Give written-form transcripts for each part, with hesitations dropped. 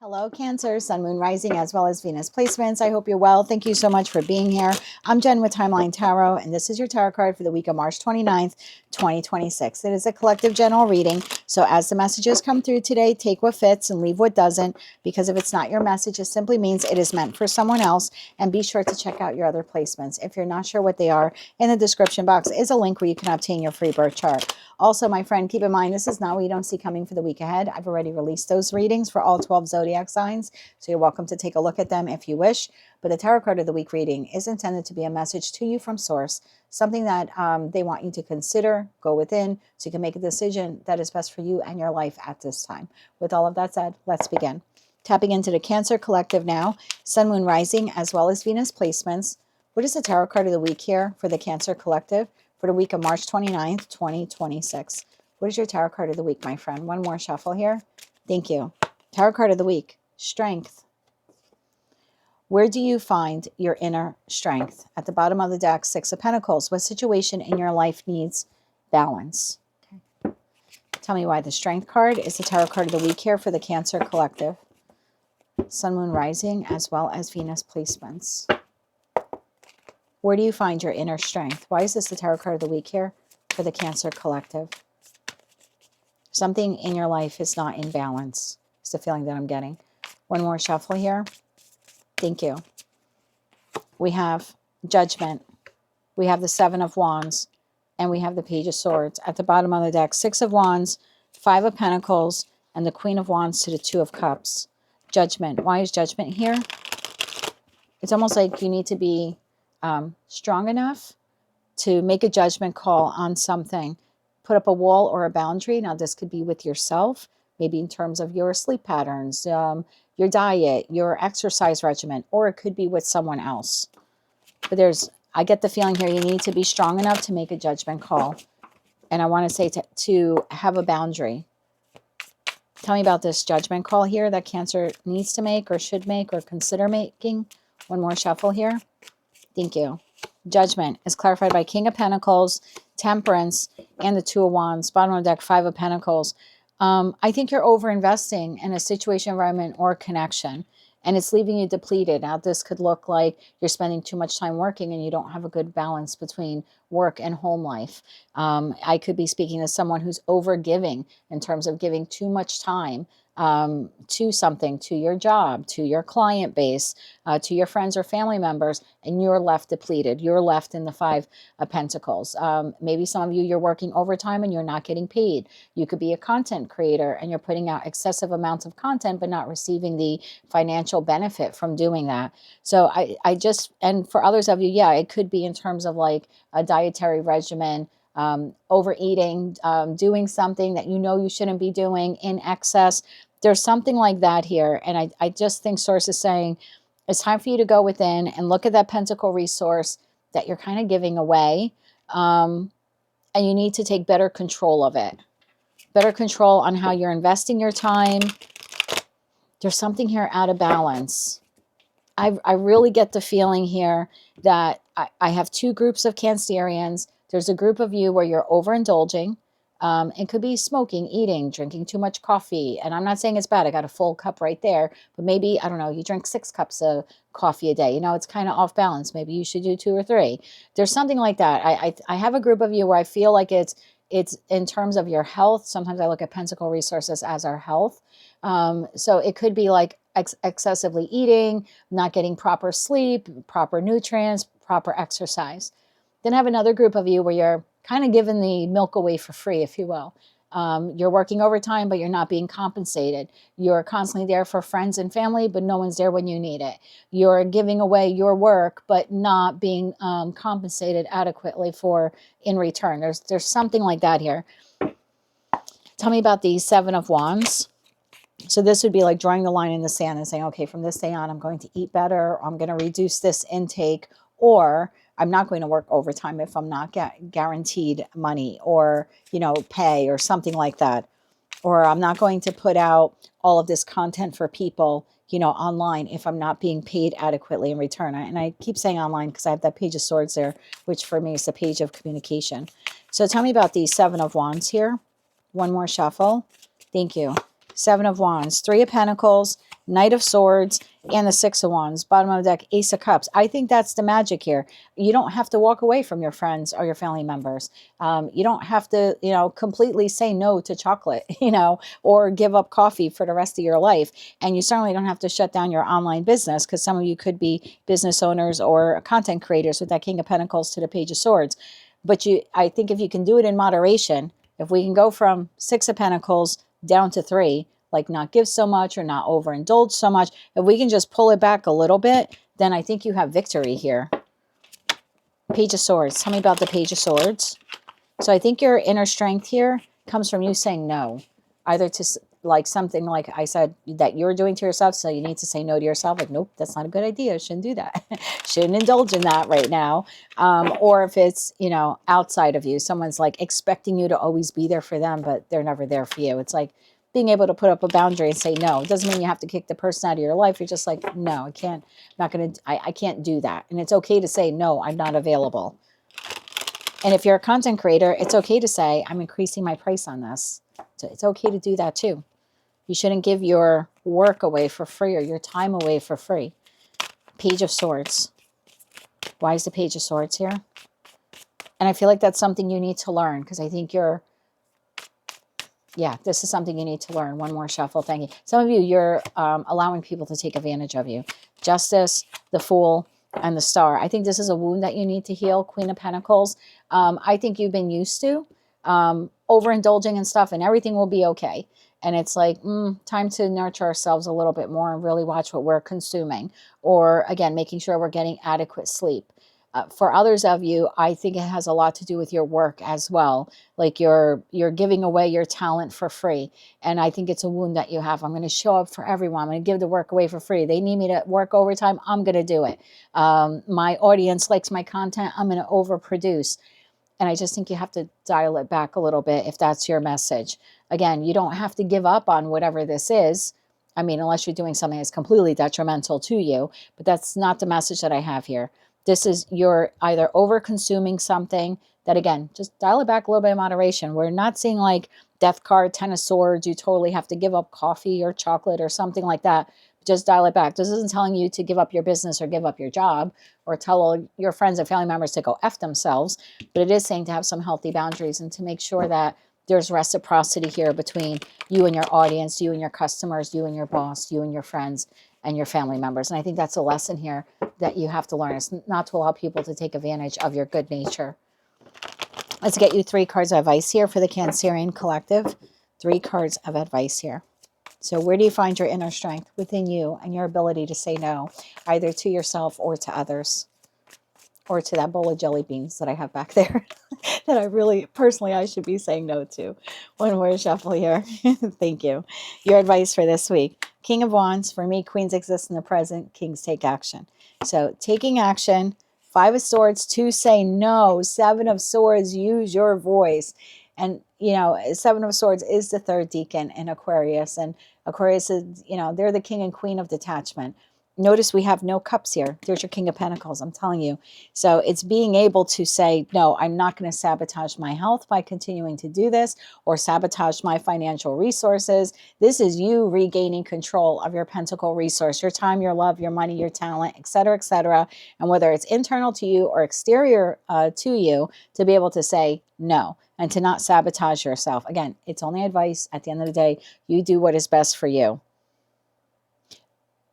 Hello, Cancer, Sun, Moon, Rising, as well as Venus placements. I hope you're well. Thank you so much for being here. I'm Jen with Timeline Tarot, and this is your tarot card for the week of March 29th, 2026. It is a collective general reading, so as the messages come through today, take what fits and leave what doesn't, because if it's not your message, it simply means it is meant for someone else, and be sure to check out your other placements. If you're not sure what they are, in the description box is a link where you can obtain your free birth chart. Also, my friend, keep in mind, this is not what you don't see coming for the week ahead. I've already released those readings for all 12 zodiac signs, so you're welcome to take a look at them if you wish. But the tarot card of the week reading is intended to be a message to you from source, something that they want you to consider, go within, so you can make a decision that is best for you and your life at this time. With all of that said, let's begin. Tapping into the Cancer collective now, Sun, Moon, Rising, as well as Venus placements. What is the tarot card of the week here for the Cancer collective for the week of March 29th, 2026? What is your tarot card of the week, my friend? One more shuffle here. Thank you. Tarot card of the week, Strength. Where do you find your inner strength? At the bottom of the deck, Six of Pentacles. What situation in your life needs balance? Okay. Tell me why the Strength card is the tarot card of the week here for the Cancer collective. Sun, Moon, Rising, as well as Venus placements. Where do you find your inner strength? Why is this the tarot card of the week here for the Cancer collective? Something in your life is not in balance. It's the feeling that I'm getting. One more shuffle here. Thank you. We have Judgment. We have the Seven of Wands. And we have the Page of Swords. At the bottom of the deck, Six of Wands, Five of Pentacles, and the Queen of Wands to the Two of Cups. Judgment. Why is Judgment here? It's almost like you need to be strong enough to make a judgment call on something. Put up a wall or a boundary. Now, this could be with yourself, maybe in terms of your sleep patterns, your diet, your exercise regimen, or it could be with someone else. But I get the feeling here you need to be strong enough to make a judgment call. And I want to say to have a boundary. Tell me about this judgment call here that Cancer needs to make or should make or consider making. One more shuffle here. Thank you. Judgment is clarified by King of Pentacles, Temperance, and the Two of Wands. Bottom of the deck, Five of Pentacles. I think you're over-investing in a situation, environment, or connection, and it's leaving you depleted. Now, this could look like you're spending too much time working and you don't have a good balance between work and home life. I could be speaking to someone who's over-giving in terms of giving too much time to something, to your job, to your client base, to your friends or family members, and you're left depleted. You're left in the Five of Pentacles. Maybe some of you, you're working overtime and you're not getting paid. You could be a content creator and you're putting out excessive amounts of content, but not receiving the financial benefit from doing that. So and for others of you, yeah, it could be in terms of like a dietary regimen, overeating, doing something that you know you shouldn't be doing in excess. There's something like that here. And I just think Source is saying it's time for you to go within and look at that pentacle resource that you're kind of giving away. And you need to take better control of it. Better control on how you're investing your time. There's something here out of balance. I really get the feeling here that I have two groups of Cancerians. There's a group of you where you're overindulging. It could be smoking, eating, drinking too much coffee. And I'm not saying it's bad. I got a full cup right there. But maybe, I don't know, you drink 6 cups of coffee a day. You know, it's kind of off balance. Maybe you should do 2 or 3. There's something like that. I have a group of you where I feel like it's in terms of your health. Sometimes I look at Pentacle resources as our health. So it could be like excessively eating, not getting proper sleep, proper nutrients, proper exercise. Then I have another group of you where you're kind of giving the milk away for free, if you will. You're working overtime, but you're not being compensated. You're constantly there for friends and family, but no one's there when you need it. You're giving away your work, but not being compensated adequately for in return. There's something like that here. Tell me about the Seven of Wands. So this would be like drawing the line in the sand and saying, okay, from this day on, I'm going to eat better, or I'm going to reduce this intake, or I'm not going to work overtime if I'm not guaranteed money or, you know, pay or something like that. Or I'm not going to put out all of this content for people, you know, online if I'm not being paid adequately in return. And I keep saying online because I have that Page of Swords there, which for me is the page of communication. So tell me about the Seven of Wands here. One more shuffle. Thank you. Seven of Wands, Three of Pentacles, Knight of Swords, and the Six of Wands. Bottom of the deck, Ace of Cups. I think that's the magic here. You don't have to walk away from your friends or your family members. You don't have to, completely say no to chocolate, or give up coffee for the rest of your life. And you certainly don't have to shut down your online business, because some of you could be business owners or content creators with that King of Pentacles to the Page of Swords. But I think if you can do it in moderation, if we can go from Six of Pentacles down to 3, like not give so much or not overindulge so much, if we can just pull it back a little bit, then I think you have victory here. Page of Swords. Tell me about the Page of Swords. So I think your inner strength here comes from you saying no, either to like something like I said that you're doing to yourself. So you need to say no to yourself. Like, nope, that's not a good idea. Shouldn't do that. Shouldn't indulge in that right now. Or if it's, outside of you, someone's like expecting you to always be there for them, but they're never there for you. It's like being able to put up a boundary and say no. It doesn't mean you have to kick the person out of your life. You're just like, no, I can't, I can't do that. And it's okay to say, no, I'm not available. And if you're a content creator, it's okay to say, I'm increasing my price on this. So it's okay to do that too. You shouldn't give your work away for free or your time away for free. Page of Swords. Why is the Page of Swords here? And I feel like that's something you need to learn, because I think this is something you need to learn. One more shuffle. Thank you. Some of you, you're allowing people to take advantage of you. Justice, the Fool, and the Star. I think this is a wound that you need to heal. Queen of Pentacles. I think you've been used to overindulging and stuff, and everything will be okay. And it's like, time to nurture ourselves a little bit more and really watch what we're consuming. Or again, making sure we're getting adequate sleep. For others of you, I think it has a lot to do with your work as well. Like you're giving away your talent for free. And I think it's a wound that you have. I'm going to show up for everyone. I'm going to give the work away for free. They need me to work overtime. I'm going to do it. My audience likes my content. I'm going to overproduce. And I just think you have to dial it back a little bit if that's your message. Again, you don't have to give up on whatever this is. I mean, unless you're doing something that's completely detrimental to you. But that's not the message that I have here. This is you're either over consuming something that, again, just dial it back a little bit in moderation. We're not seeing like Death card, Ten of Swords. You totally have to give up coffee or chocolate or something like that. Just dial it back. This isn't telling you to give up your business or give up your job or tell all your friends and family members to go F themselves. But it is saying to have some healthy boundaries and to make sure that there's reciprocity here between you and your audience, you and your customers, you and your boss, you and your friends and your family members. And I think that's a lesson here that you have to learn. It's not to allow people to take advantage of your good nature. Let's get you 3 cards of advice here for the Cancerian collective. 3 cards of advice here. So where do you find your inner strength? Within you and your ability to say no, either to yourself or to others, or to that bowl of jelly beans that I have back there that I really, personally, I should be saying no to. One more shuffle here. Thank you. Your advice for this week. King of Wands. For me, queens exist in the present. Kings take action. So taking action. 5 of Swords to say no. 7 of Swords, use your voice. And, 7 of Swords is the 3rd decan in Aquarius. And Aquarius is, they're the king and queen of detachment. Notice we have no cups here. There's your King of Pentacles, I'm telling you. So it's being able to say, no, I'm not going to sabotage my health by continuing to do this or sabotage my financial resources. This is you regaining control of your pentacle resource, your time, your love, your money, your talent, et cetera, et cetera. And whether it's internal to you or exterior to you, to be able to say no and to not sabotage yourself. Again, it's only advice. At the end of the day, you do what is best for you.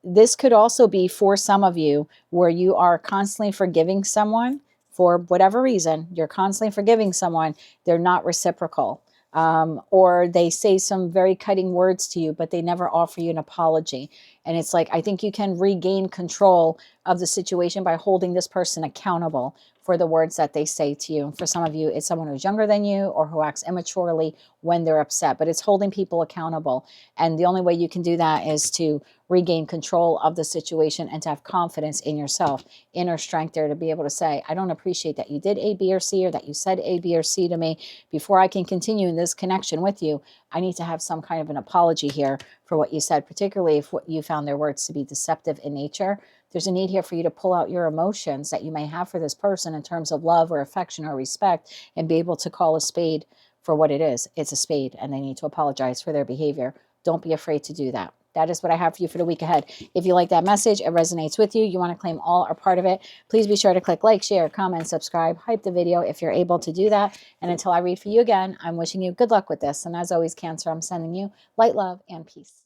This could also be for some of you where you are constantly forgiving someone for whatever reason. You're constantly forgiving someone. They're not reciprocal. Or they say some very cutting words to you, but they never offer you an apology. And it's like, I think you can regain control of the situation by holding this person accountable for the words that they say to you. And for some of you, it's someone who's younger than you or who acts immaturely when they're upset, but it's holding people accountable. And the only way you can do that is to regain control of the situation and to have confidence in yourself, inner strength there to be able to say, I don't appreciate that you did A, B, or C, or that you said A, B, or C to me. Before I can continue in this connection with you, I need to have some kind of an apology here for what you said, particularly if what you found their words to be deceptive in nature. There's a need here for you to pull out your emotions that you may have for this person in terms of love or affection or respect and be able to call a spade for what it is. It's a spade, and they need to apologize for their behavior. Don't be afraid to do that. That is what I have for you for the week ahead. If you like that message, it resonates with you, you want to claim all or part of it, please be sure to click like, share, comment, subscribe, hype the video if you're able to do that. And until I read for you again, I'm wishing you good luck with this. And as always, Cancer, I'm sending you light, love, and peace.